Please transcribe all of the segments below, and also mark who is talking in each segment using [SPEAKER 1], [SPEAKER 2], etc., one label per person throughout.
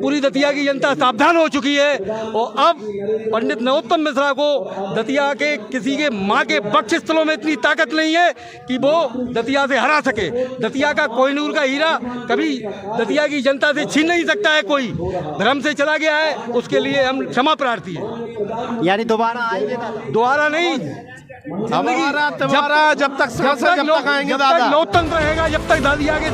[SPEAKER 1] पूरी दतिया की जनता सावधान हो चुकी है और अब पंडित नरोत्तम मिश्रा को दतिया के किसी के माँ के बक्ष स्थलों में इतनी ताकत नहीं है कि वो दतिया से हरा सके। दतिया का कोहिनूर का हीरा कभी दतिया की जनता से छीन नहीं सकता है कोई। भ्रम से चला गया है, उसके लिए हम क्षमा प्रार्थी हैं।
[SPEAKER 2] यानी दोबारा आएंगे?
[SPEAKER 1] दोबारा नहीं,
[SPEAKER 3] जब तक आएंगे दादा,
[SPEAKER 1] लोकतंत्र रहेगा, जब तक दादी आगे।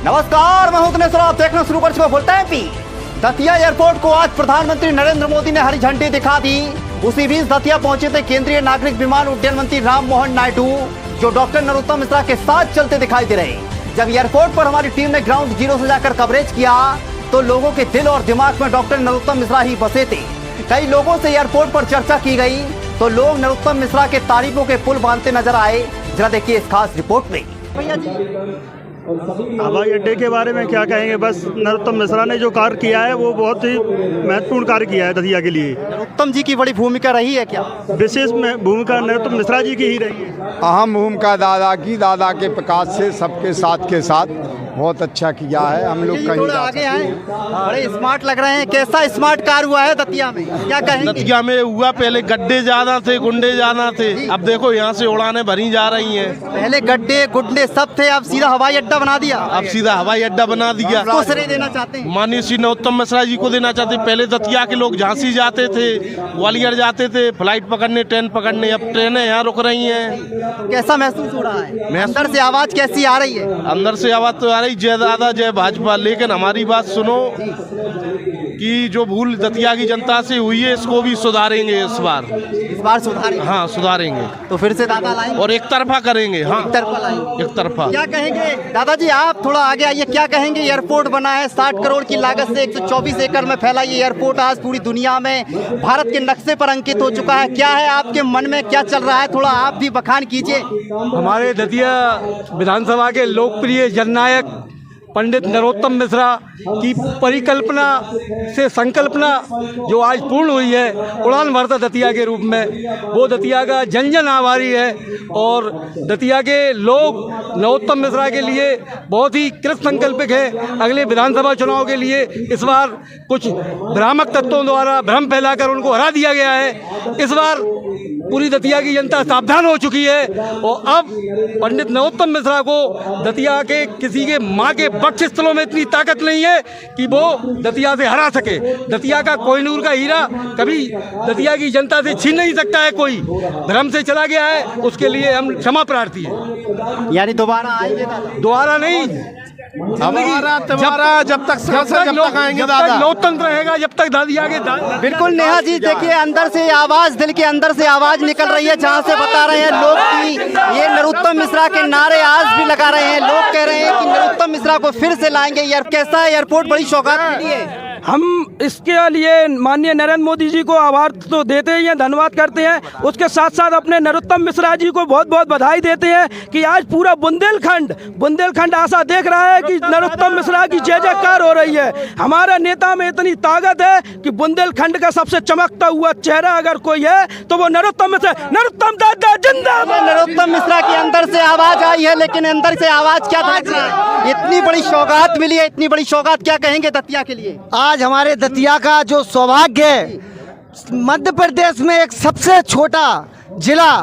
[SPEAKER 2] नमस्कार, मैं हूं दिनेश्वर, आप देखना शुरू कर चुके बोलते हैं पी। दतिया एयरपोर्ट को आज प्रधानमंत्री नरेंद्र मोदी ने हरी झंडी दिखा दी। उसी बीच दतिया पहुंचे थे केंद्रीय नागरिक विमान उड्डयन मंत्री राम मोहन नायडू, जो डॉक्टर नरोत्तम मिश्रा के साथ चलते दिखाई दे रहे। जब एयरपोर्ट पर हमारी टीम ने ग्राउंड जीरो से जाकर कवरेज किया तो लोगों के दिल और दिमाग में डॉक्टर नरोत्तम मिश्रा ही बसे थे। कई लोगों से एयरपोर्ट पर चर्चा की गई तो लोग नरोत्तम मिश्रा के तारीफों के पुल बांधते नजर आए। जरा देखिए इस खास रिपोर्ट में। भैया जी,
[SPEAKER 4] हवाई अड्डे के बारे में क्या कहेंगे? बस नरोत्तम मिश्रा ने जो कार्य किया है वो बहुत ही महत्वपूर्ण कार्य किया है दतिया के लिए।
[SPEAKER 2] नरोत्तम जी की बड़ी भूमिका रही है क्या?
[SPEAKER 4] विशेष में भूमिका नरोत्तम मिश्रा जी की ही रही है।
[SPEAKER 3] अहम भूमिका दादा के प्रकाश से सबके साथ बहुत अच्छा किया है। हम लोग कहीं
[SPEAKER 2] आगे आए, बड़े स्मार्ट लग रहे हैं। कैसा स्मार्ट कार हुआ है दतिया में, क्या कहेंगे?
[SPEAKER 5] दतिया में हुआ, पहले गड्ढे ज्यादा थे, गुंडे ज्यादा थे, अब देखो यहाँ से उड़ानें भरी जा रही हैं।
[SPEAKER 2] पहले गड्ढे गुंडे सब थे, अब सीधा हवाई अड्डा बना दिया।
[SPEAKER 5] अब सीधा हवाई अड्डा बना दिया।
[SPEAKER 2] तो श्रेय देना चाहते हैं
[SPEAKER 5] माननीय श्री नरोत्तम मिश्रा जी को देना चाहते हैं। पहले दतिया के लोग झांसी जाते थे, ग्वालियर जाते थे फ्लाइट पकड़ने, ट्रेन पकड़ने, अब ट्रेनें यहाँ रुक रही हैं।
[SPEAKER 2] कैसा महसूस हो रहा है? अंदर से आवाज कैसी आ रही है?
[SPEAKER 5] अंदर से आवाज तो आ रही, जय दादा जय भाजपा। लेकिन हमारी बात सुनो कि जो भूल दतिया की जनता से हुई है इसको भी सुधारेंगे। इस बार
[SPEAKER 2] सुधारेंगे?
[SPEAKER 5] हाँ सुधारेंगे।
[SPEAKER 2] तो फिर से दादा लाएंगे
[SPEAKER 5] और एक तरफा करेंगे। हाँ
[SPEAKER 2] एक तरफा लाएंगे।
[SPEAKER 5] एक तरफा।
[SPEAKER 2] क्या कहेंगे दादाजी, आप थोड़ा आगे आइए। क्या कहेंगे? एयरपोर्ट बना है 60 करोड़ की लागत से, 124 एकड़ में फैला ये एयरपोर्ट आज पूरी दुनिया में भारत के नक्शे पर अंकित हो चुका है। क्या है आपके मन में, क्या चल रहा है? थोड़ा आप भी बखान कीजिए।
[SPEAKER 1] हमारे दतिया विधानसभा के लोकप्रिय जननायक पंडित नरोत्तम मिश्रा की परिकल्पना से संकल्पना जो आज पूर्ण हुई है, उड़ान भरता दतिया के रूप में, वो दतिया का जन जन आभारी है। और दतिया के लोग नरोत्तम मिश्रा के लिए बहुत ही कृत संकल्पित है। अगले विधानसभा चुनाव के लिए इस बार कुछ भ्रामक तत्वों द्वारा भ्रम फैलाकर उनको हरा दिया गया है। इस बार पूरी दतिया की जनता सावधान हो चुकी है और अब पंडित नरोत्तम मिश्रा को दतिया के किसी के माँ के बक्ष स्थलों में इतनी ताकत नहीं है कि वो दतिया से हरा सके। दतिया का कोहिनूर का हीरा कभी दतिया की जनता से छीन नहीं सकता है कोई। भ्रम से चला गया है, उसके लिए हम क्षमा प्रार्थी हैं।
[SPEAKER 2] यानी दोबारा आएंगे?
[SPEAKER 1] दोबारा नहीं,
[SPEAKER 3] जब तक आएंगे दादा,
[SPEAKER 1] लोकतंत्र रहेगा, जब तक दादी आगे।
[SPEAKER 2] बिल्कुल नेहा जी, देखिए अंदर से आवाज, दिल के अंदर से आवाज निकल रही है, जहां से बता रहे हैं लोग कि ये नरोत्तम मिश्रा के नारे आज भी लगा रहे हैं। लोग कह रहे हैं कि नरोत्तम मिश्रा को फिर से लाएंगे। यार कैसा है एयरपोर्ट, बड़ी सौगात मिली है।
[SPEAKER 6] हम इसके लिए माननीय नरेंद्र मोदी जी को आभार तो देते ही हैं, धन्यवाद करते हैं। उसके साथ साथ अपने नरोत्तम मिश्रा जी को बहुत बहुत बधाई देते हैं कि आज पूरा बुंदेलखंड आशा देख रहा है कि नरोत्तम मिश्रा की जय जयकार हो रही है। हमारे नेता में इतनी ताकत है कि बुंदेलखंड का सबसे चमकता हुआ चेहरा अगर कोई है तो वो नरोत्तम मिश्रा। नरोत्तम दादा जिंदाबाद।
[SPEAKER 2] नरोत्तम मिश्रा की अंदर से आवाज आई है, लेकिन अंदर से आवाज क्या था? इतनी बड़ी सौगात मिली है, इतनी बड़ी सौगात, क्या कहेंगे दतिया के लिए?
[SPEAKER 7] आज हमारे दतिया का जो सौभाग्य है, मध्य प्रदेश में एक सबसे छोटा जिला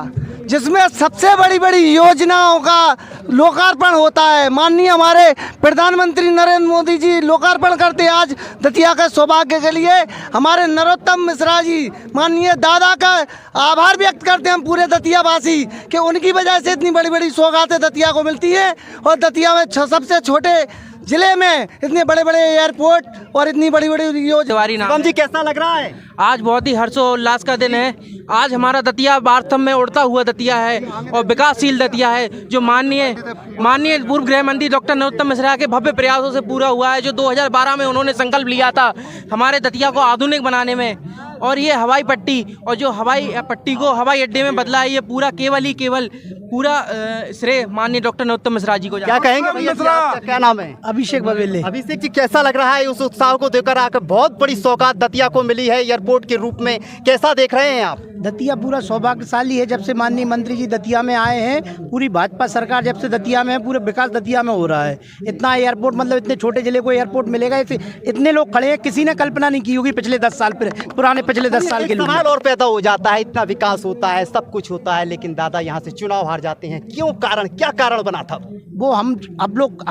[SPEAKER 7] जिसमें सबसे बड़ी बड़ी योजनाओं का लोकार्पण होता है। माननीय हमारे प्रधानमंत्री नरेंद्र मोदी जी लोकार्पण करते हैं आज दतिया के सौभाग्य के लिए। हमारे नरोत्तम मिश्रा जी माननीय दादा का आभार व्यक्त करते हैं हम पूरे दतिया वासी कि उनकी वजह से इतनी बड़ी बड़ी सौगातें दतिया को मिलती है। और दतिया में सबसे छोटे जिले में इतने बड़े बड़े एयरपोर्ट और इतनी बड़ी बड़ी योजना।
[SPEAKER 2] जी कैसा लग रहा है?
[SPEAKER 6] आज बहुत ही हर्षोल्लास का दिन है। आज हमारा दतिया वास्तव में उड़ता हुआ दतिया है और विकासशील दतिया है, जो माननीय पूर्व गृह मंत्री डॉक्टर नरोत्तम मिश्रा के भव्य प्रयासों से पूरा हुआ है। जो 2012 में उन्होंने संकल्प लिया था हमारे दतिया को आधुनिक बनाने में, और ये हवाई पट्टी और जो हवाई पट्टी को हवाई अड्डे में बदला है, ये पूरा केवल श्रेय माननीय डॉक्टर नरोत्तम मिश्रा जी को।
[SPEAKER 2] क्या कहेंगे भैया, क्या नाम है?
[SPEAKER 7] अभिषेक बवेले।
[SPEAKER 2] अभिषेक जी कैसा लग रहा है उस उत्साह को देखकर? आकर बहुत बड़ी सौगात दतिया को मिली है एयरपोर्ट के रूप में, कैसा देख रहे हैं आप?
[SPEAKER 8] दतिया पूरा सौभाग्यशाली है। जब से माननीय मंत्री जी दतिया में आए हैं, पूरी भाजपा सरकार जब से दतिया में है, पूरा विकास दतिया में हो रहा है। इतना एयरपोर्ट, मतलब इतने छोटे जिले को एयरपोर्ट मिलेगा, इतने लोग खड़े हैं, किसी ने कल्पना नहीं की होगी पिछले 10 साल पुराने पिछले 10 साल के लिए।
[SPEAKER 2] सवाल और पैदा हो जाता है, इतना विकास होता है, सब कुछ होता है, लेकिन दादा यहाँ से चुनाव हार जाते हैं, क्यों? कारण क्या कारण बना था?
[SPEAKER 8] वो हम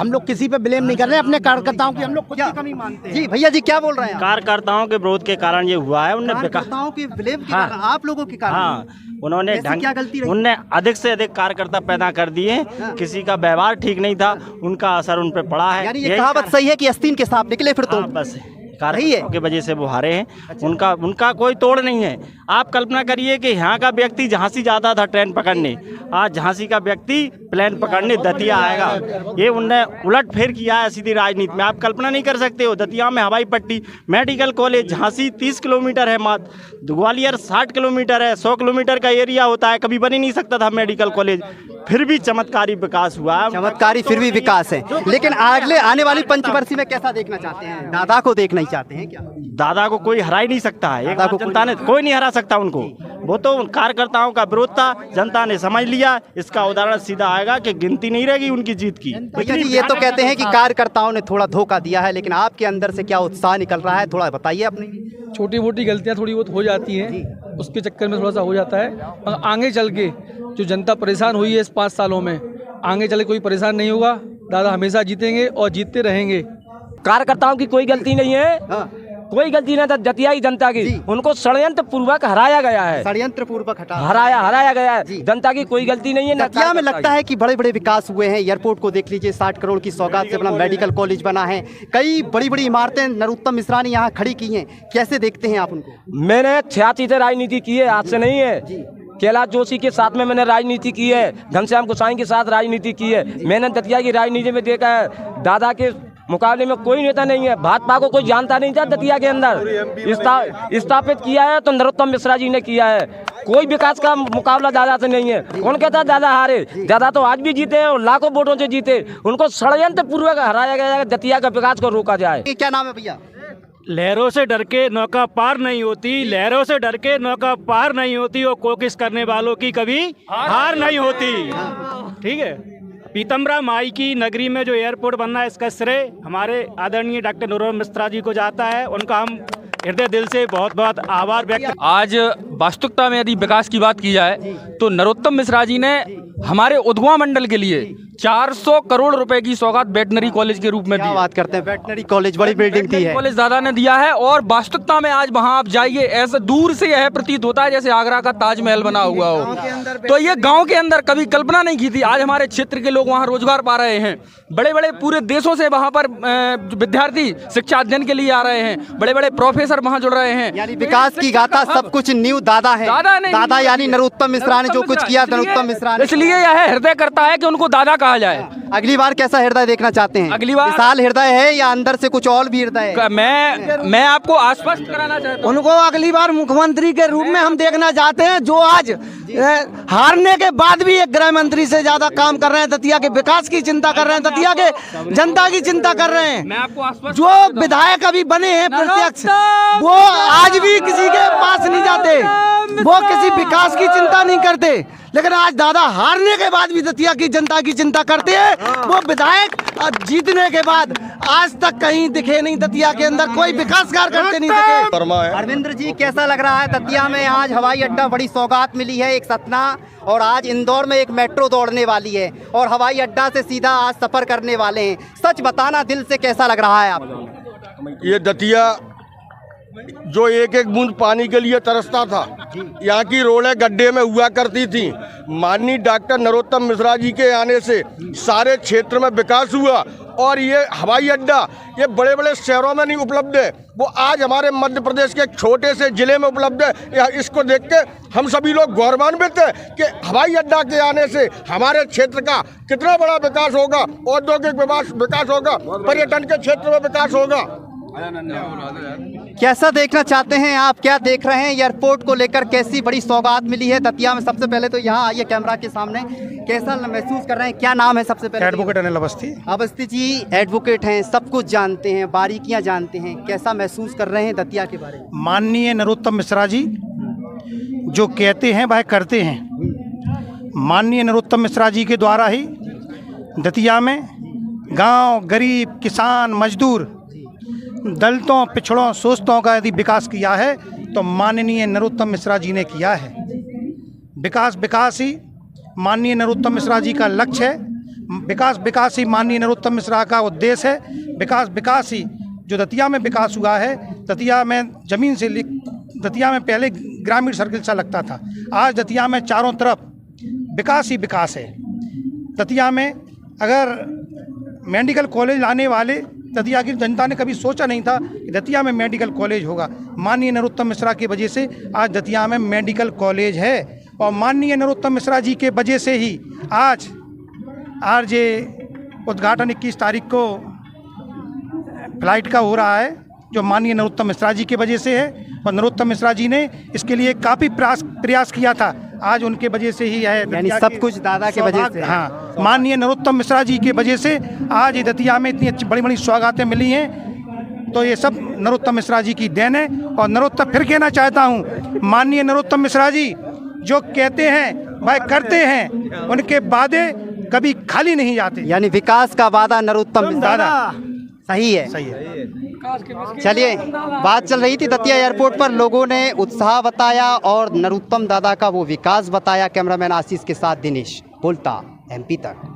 [SPEAKER 8] लोग किसी पे ब्लेम नहीं कर रहे हैं, अपने कार्यकर्ताओं की हम लोग खुद की कमी मानते हैं।
[SPEAKER 2] जी भैया जी क्या बोल रहे हैं?
[SPEAKER 9] कार्यकर्ताओं के विरोध के कारण ये हुआ है।
[SPEAKER 2] कार्यकर्ताओं के ब्लेम के कारण, आप लोगों के कारण?
[SPEAKER 9] हाँ, उन्होंने
[SPEAKER 2] क्या गलती रही?
[SPEAKER 9] उनने अधिक से अधिक कार्यकर्ता पैदा कर दिए। किसी का व्यवहार ठीक नहीं था, उनका असर उन पर पड़ा है।
[SPEAKER 2] यानी ये कहावत सही है कि आस्तीन के सांप निकले फिर तो?
[SPEAKER 9] बस कार्यकर्ताओं की वजह से वो हारे हैं। उनका कोई तोड़ नहीं है। आप कल्पना करिए कि यहाँ का व्यक्ति झांसी जाता था ट्रेन पकड़ने, आज झांसी का व्यक्ति प्लेन पकड़ने दतिया आएगा। ये उनने उलट फेर किया है सीधी राजनीति में। आप कल्पना नहीं कर सकते हो, दतिया में हवाई पट्टी, मेडिकल कॉलेज, झांसी 30 किलोमीटर है मात्र, ग्वालियर 60 किलोमीटर है, 100 किलोमीटर का एरिया होता है, कभी बन ही नहीं सकता था मेडिकल कॉलेज। फिर भी चमत्कारी विकास हुआ है।
[SPEAKER 2] चमत्कारी फिर भी विकास है, लेकिन अगले आने वाली पंचवर्षीय में कैसा देखना चाहते हैं? दादा को देखना ही चाहते हैं क्या?
[SPEAKER 9] दादा को कोई हरा ही नहीं सकता है। एक जनता ने कोई नहीं हरा सकता उनको। वो तो कार्यकर्ताओं का विरोध था, जनता ने समझ लिया। इसका उदाहरण सीधा आएगा कि गिनती नहीं रहेगी उनकी जीत की।
[SPEAKER 2] भैया जी ये तो कहते हैं कि कार्यकर्ताओं ने थोड़ा धोखा दिया है, लेकिन आपके अंदर से क्या उत्साह निकल रहा है, थोड़ा बताइए अपनी।
[SPEAKER 1] छोटी मोटी गलतियां थोड़ी बहुत हो जाती हैं, उसके चक्कर में थोड़ा सा हो जाता है। मगर आगे चल के जो जनता परेशान हुई है इस 5 सालों में, आगे चले कोई परेशान नहीं होगा। दादा हमेशा जीतेंगे और जीतते रहेंगे।
[SPEAKER 6] कार्यकर्ताओं की कोई गलती नहीं है, कोई गलती नहीं था दतिया की जनता की। उनको षड्यंत्र पूर्वक हराया गया है,
[SPEAKER 2] षड्यंत्र पूर्वक
[SPEAKER 6] हराया गया है। जनता की कोई गलती नहीं है।
[SPEAKER 2] दतिया में लगता है कि बड़े बड़े विकास हुए हैं। एयरपोर्ट को देख लीजिए, 60 करोड़ की सौगात से बना मेडिकल कॉलेज बना है, कई बड़ी बड़ी इमारतें नरोत्तम मिश्रा ने यहाँ खड़ी की हैं। कैसे देखते हैं आप उनको?
[SPEAKER 6] मैंने 86 से राजनीति की है, आज से नहीं है। कैलाश जोशी के साथ में मैंने राजनीति की है, घनश्याम गोसाई के साथ राजनीति की है। मैंने दतिया की राजनीति में देखा है, दादा के मुकाबले में कोई नेता नहीं है। भाजपा को कोई जानता नहीं था दतिया के अंदर। स्थापित किया है तो नरोत्तम मिश्रा जी ने किया है। कोई विकास का मुकाबला दादा से नहीं है। कौन कहता है दादा हारे? दादा तो आज भी जीते हैं और लाखों वोटों से जीते। उनको षड्यंत्र पूर्वक हराया गया है, दतिया का विकास को रोका जाए।
[SPEAKER 2] क्या नाम है भैया?
[SPEAKER 10] लहरों से डर के नौका पार नहीं होती, लहरों से डर के नौका पार नहीं होती, और कोशिश करने वालों की कभी हार नहीं होती। ठीक है, पीतमरा माई की नगरी में जो एयरपोर्ट बनना है, इसका श्रेय हमारे आदरणीय डॉक्टर नरोत्तम मिश्रा जी को जाता है। उनका हम हृदय दिल से बहुत बहुत आभार व्यक्त।
[SPEAKER 11] आज वास्तविकता में यदि विकास की बात की जाए तो नरोत्तम मिश्रा जी ने हमारे उद्गवा मंडल के लिए 400 करोड़ रुपए की सौगात वेटनरी कॉलेज के रूप में दी।
[SPEAKER 2] बात करते हैं, वेटनरी कॉलेज बड़ी बिल्डिंग थी है,
[SPEAKER 11] कॉलेज दादा ने दिया है। और वास्तविकता में आज वहां आप जाइए, ऐसे दूर से यह प्रतीत होता है जैसे आगरा का ताजमहल बना हुआ हो। तो ये गांव के अंदर कभी कल्पना नहीं की थी। आज हमारे क्षेत्र के लोग वहां रोजगार पा रहे हैं। बड़े बड़े पूरे देशों से वहां पर विद्यार्थी शिक्षा अध्ययन के लिए आ रहे हैं, बड़े बड़े प्रोफेसर वहां जुड़ रहे हैं।
[SPEAKER 2] यानी विकास की गाथा सब कुछ न्यू दादा है। दादा यानी नरोत्तम मिश्रा ने जो कुछ किया, नरोत्तम मिश्रा ने,
[SPEAKER 11] इसलिए यह हृदय करता है कि उनको दादा कहा जाए।
[SPEAKER 2] अगली बार कैसा हृदय देखना चाहते हैं?
[SPEAKER 11] अगली बार
[SPEAKER 2] विशाल हृदय है या अंदर से कुछ और भी हृदय है?
[SPEAKER 11] मैं आपको आश्वस्त कराना चाहता हूं,
[SPEAKER 7] उनको अगली बार मुख्यमंत्री के रूप में हम देखना चाहते हैं, जो आज हारने के बाद भी एक गृह मंत्री से ज्यादा काम कर रहे हैं। दतिया के विकास की चिंता कर रहे हैं, दतिया के जनता की चिंता कर रहे हैं। जो विधायक अभी बने हैं प्रत्यक्ष, वो आज भी किसी के पास नहीं जाते, वो किसी विकास की चिंता नहीं करते। लेकिन आज दादा हारने के बाद भी दतिया की जनता की चिंता करते हैं। वो विधायक जीतने के बाद आज तक कहीं दिखे नहीं, दतिया के अंदर कोई विकास कार्य करते नहीं दिखे।
[SPEAKER 2] अरविंद्र जी कैसा लग रहा है? दतिया में आज हवाई अड्डा बड़ी सौगात मिली है, एक सपना, और आज इंदौर में एक मेट्रो दौड़ने वाली है और हवाई अड्डा से सीधा आज सफर करने वाले हैं। सच बताना, दिल से कैसा लग रहा है आपको?
[SPEAKER 3] ये दतिया जो एक एक बूंद पानी के लिए तरसता था, यहाँ की रोडें गड्ढे में हुआ करती थी। माननीय डॉक्टर नरोत्तम मिश्रा जी के आने से सारे क्षेत्र में विकास हुआ और ये हवाई अड्डा ये बड़े बड़े शहरों में नहीं उपलब्ध है, वो आज हमारे मध्य प्रदेश के एक छोटे से जिले में उपलब्ध है। इसको देख के हम सभी लोग गौरवान्वित हैं कि हवाई अड्डा के आने से हमारे क्षेत्र का कितना बड़ा विकास होगा, औद्योगिक विकास होगा, पर्यटन के क्षेत्र में विकास होगा।
[SPEAKER 2] कैसा देखना चाहते हैं आप? क्या देख रहे हैं एयरपोर्ट को लेकर? कैसी बड़ी सौगात मिली है दतिया में? सबसे पहले तो यहाँ आइए कैमरा के सामने, कैसा महसूस कर रहे हैं? क्या नाम है सबसे पहले?
[SPEAKER 12] एडवोकेट अनिल अवस्थी।
[SPEAKER 2] अवस्थी जी एडवोकेट हैं, सब कुछ जानते हैं, बारीकियां जानते हैं, कैसा महसूस कर रहे हैं दतिया के बारे में?
[SPEAKER 12] माननीय नरोत्तम मिश्रा जी
[SPEAKER 8] जो कहते हैं वह करते हैं। माननीय नरोत्तम मिश्रा जी के द्वारा ही दतिया में गांव, गरीब, किसान, मजदूर, दलितों, पिछड़ों, शोषितों का यदि विकास किया है तो माननीय नरोत्तम मिश्रा जी ने किया है। विकास ही माननीय नरोत्तम मिश्रा जी का लक्ष्य है। विकास ही माननीय नरोत्तम मिश्रा का उद्देश्य है। विकास ही जो दतिया में विकास हुआ है, दतिया में ज़मीन से दतिया में पहले ग्रामीण सर्किल सा लगता था, आज दतिया में चारों तरफ विकास ही विकास है। दतिया में अगर मेडिकल कॉलेज लाने वाले दतिया की जनता ने कभी सोचा नहीं था कि दतिया में मेडिकल कॉलेज होगा। माननीय नरोत्तम मिश्रा की वजह से आज दतिया में मेडिकल कॉलेज है और माननीय नरोत्तम मिश्रा जी के वजह से ही आज आरजे उद्घाटन 21 तारीख को फ्लाइट का हो रहा है, जो माननीय नरोत्तम मिश्रा जी की वजह से है। और नरोत्तम मिश्रा जी ने इसके लिए काफ़ी प्रयास किया था, आज उनके वजह से ही है।
[SPEAKER 2] यानी सब कुछ दादा के वजह से।
[SPEAKER 8] हाँ, माननीय नरोत्तम मिश्रा जी की वजह से आज ये दतिया में इतनी अच्छी बड़ी बड़ी सौगातें मिली हैं, तो ये सब नरोत्तम मिश्रा जी की देन है। और नरोत्तम फिर कहना चाहता हूँ, माननीय नरोत्तम मिश्रा जी जो कहते हैं वह करते हैं, उनके वादे कभी खाली नहीं जाते।
[SPEAKER 2] यानी विकास का वादा नरोत्तम
[SPEAKER 8] दादा
[SPEAKER 2] सही है।
[SPEAKER 8] सही है।
[SPEAKER 2] चलिए, बात चल रही थी दतिया एयरपोर्ट पर, लोगों ने उत्साह बताया और नरोत्तम दादा का वो विकास बताया। कैमरामैन आशीष के साथ दिनेश बोलता MP तक।